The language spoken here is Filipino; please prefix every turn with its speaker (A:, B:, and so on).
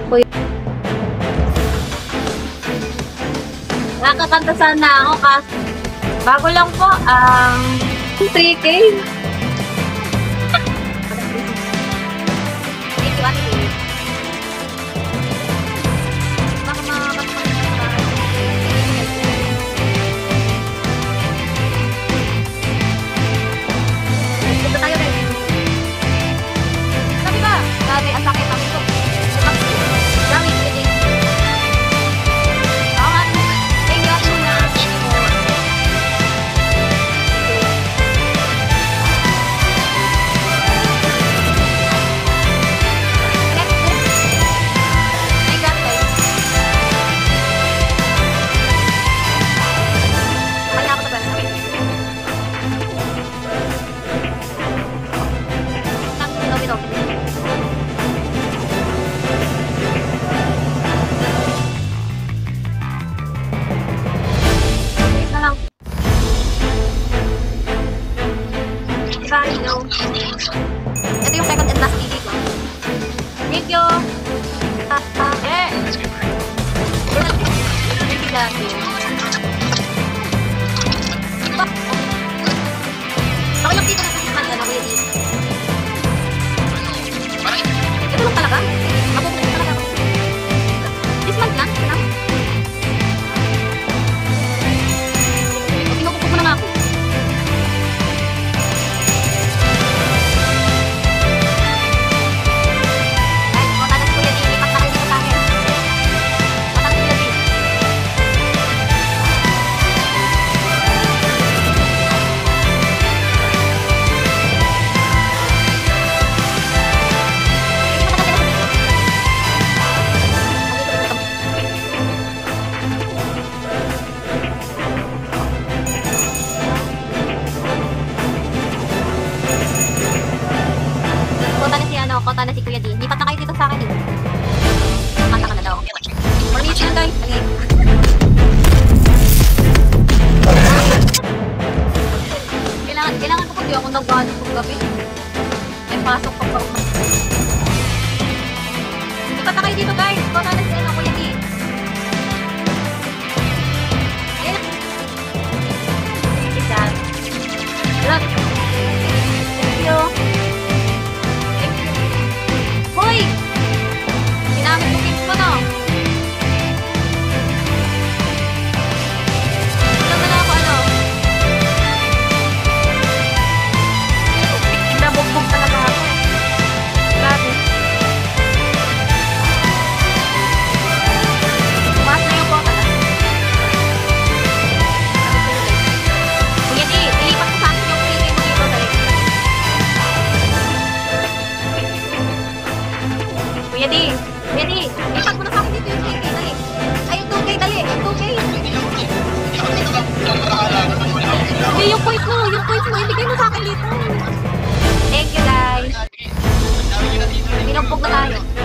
A: Kuya. Nakakanta sana ako kasi bago lang po ang 3K. Thank you, Ate. Dito tayo guys. Sabi ba? Sabi, ang sakit ang ito. Dami, pwede. Oo nga. Thank you, Ate Muna. Ito yung second and last video ko. Thank you! Eh! Thank you, Daddy. Ako lang dito na sa hikman na Kuya D. Ito lang talaga? Mapupunta talaga ako. This month lang? Ito lang? Pinupupog mo na nga ako. Kota na si Kuya D. Lipat na kayo dito sa akin eh. Kanta ka na daw. Permission guys. Kailangan ko kung di ako nag-gano kung gabi. May pasok pa pa. Lipat na kayo dito guys. Kota na si Kuya D. Ayan. Isa. Look. Thank you. Hoy! Ginamit mo kids ko, no? Alam na ako, ano? Nabugbog talaga ako. Grabe. Tumaas na yung bota na. Kuya D, ilipat ko sa akin yung kuya mo dito, dali. Kuya D, lipat mo na sa akin dito yung 3K, dali. Ay, yung 2K, dali. Yung 2K. Hindi, yung points mo. Ibigay mo sa akin dito. Thank you, guys. Pinugbog na tayo.